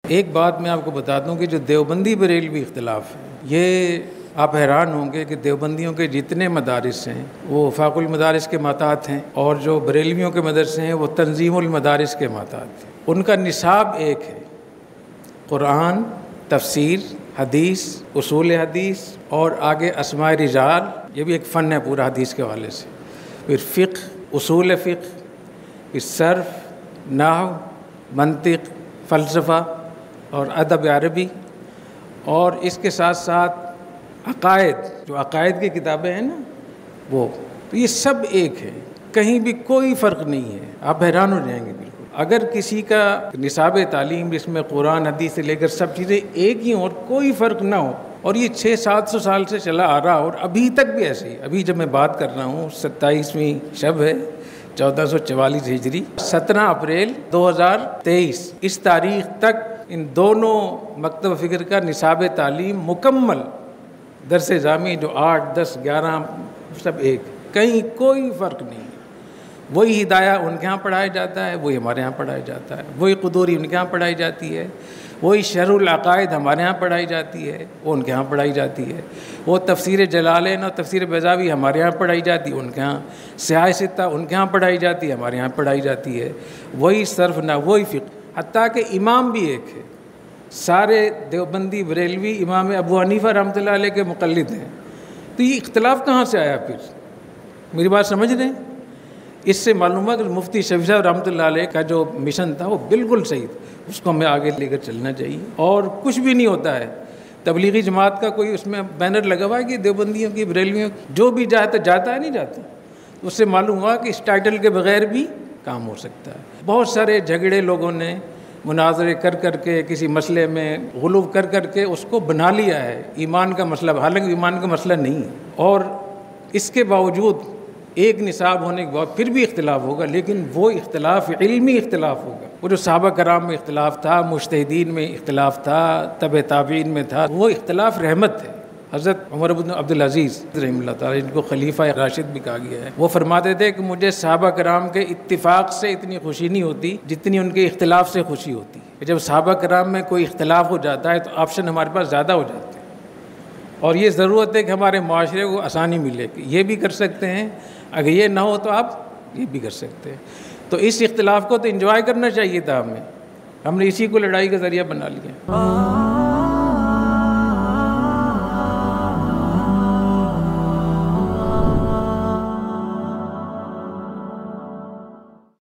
ایک بات میں آپ کو بتا دوں کہ جو دیوبندی بریلوی اختلاف ہے، یہ آپ حیران ہوں گے کہ دیوبندیوں کے جتنے مدارس ہیں وہ وفاق المدارس کے ماتحت ہیں، اور جو بریلویوں کے مدرسے ہیں وہ تنظیم المدارس کے ماتحت ہیں۔ ان کا نصاب ایک ہے، قرآن، تفسیر، حدیث، اصول حدیث، اور آگے اسماء رجال، یہ بھی ایک فن ہے پورا حدیث کے حوالے سے، پھر فقہ، اصول فقہ، پھر صرف، نحو، منطق، فلسفہ اور ادب عربی، اور اس کے ساتھ ساتھ عقائد، جو عقائد کی کتابیں ہیں نا وہ، تو یہ سب ایک ہے، کہیں بھی کوئی فرق نہیں ہے۔ آپ حیران ہو جائیں گے بالکل اگر کسی کا نصاب تعلیم جس میں قرآن، حدیث سے لے کر سب چیزیں ایک ہی ہوں اور کوئی فرق نہ ہو، اور یہ 600-700 سال سے چلا آ رہا، اور ابھی تک بھی ایسے ہی۔ ابھی جب میں بات کر رہا ہوں 27ویں شب ہے 1444 ہجری، 17 اپریل 2023، اس تاریخ تک ان دونوں مکتب فکر کا نصاب تعلیم مکمل، درس جامع جو 8، 10، 11 سب ایک، کہیں کوئی فرق نہیں ہے۔ وہی ہدایہ ان کے ہاں پڑھایا جاتا ہے، وہی ہمارے ہاں پڑھایا جاتا ہے، وہی قدوری ان کے ہاں پڑھائی جاتی ہے، وہی شرح العقائد ہمارے ہاں پڑھائی جاتی ہے، وہ ان کے ہاں پڑھائی جاتی ہے، وہ تفسیر جلالین اور تفسیر بیضاوی ہمارے ہاں پڑھائی جاتی ہے، ان کے ہاں سیاہ ستہ ان کے ہاں پڑھائی جاتی ہے، ہمارے ہاں پڑھائی جاتی ہے، وہی صرف، نہ وہی فقہ، حتیٰ کہ امام بھی ایک ہے۔ سارے دیوبندی بریلوی امام ابو حنیفہ رحمۃ اللہ علیہ کے مقلد ہیں، تو یہ اختلاف کہاں سے آیا؟ پھر میری بات سمجھ رہے ہیں؟ اس سے معلوم ہے کہ مفتی شفیع صاحب رحمۃ اللہ علیہ کا جو مشن تھا وہ بالکل صحیح تھا، اس کو ہمیں آگے لے کر چلنا چاہیے، اور کچھ بھی نہیں ہوتا ہے۔ تبلیغی جماعت کا کوئی اس میں بینر لگا ہوا ہے کہ دیوبندیوں کی، بریلویوں کی، جو بھی جاتا ہے نہیں جاتا، اس سے معلوم ہوا کہ اس ٹائٹل کے بغیر بھی کام ہو سکتا ہے۔ بہت سارے جھگڑے لوگوں نے مناظرے کر کر کے، کسی مسئلے میں غلو کر کر کے اس کو بنا لیا ہے ایمان کا مسئلہ، حالانکہ ایمان کا مسئلہ نہیں ہے، اور اس کے باوجود ایک نصاب ہونے کے بعد پھر بھی اختلاف ہوگا، لیکن وہ اختلاف علمی اختلاف ہوگا۔ وہ جو صحابہ کرام میں اختلاف تھا، مجتہدین میں اختلاف تھا، تبع تابعین میں تھا، وہ اختلاف رحمت ہے۔ حضرت عمر بن عبدالعزیز رحمہ اللہ تعالیٰ، جن کو خلیفہ راشد بھی کہا گیا ہے، وہ فرماتے تھے کہ مجھے صحابہ کرام کے اتفاق سے اتنی خوشی نہیں ہوتی جتنی ان کے اختلاف سے خوشی ہوتی ہے۔ جب صحابہ کرام میں کوئی اختلاف ہو جاتا ہے تو آپشن ہمارے پاس زیادہ ہو جاتے ہیں، اور یہ ضرورت ہے کہ ہمارے معاشرے کو آسانی ملے کہ یہ بھی کر سکتے ہیں، اگر یہ نہ ہو تو آپ یہ بھی کر سکتے ہیں۔ تو اس اختلاف کو تو انجوائے کرنا چاہیے تھا ہمیں، ہم نے اسی کو لڑائی کا ذریعہ بنا لیا۔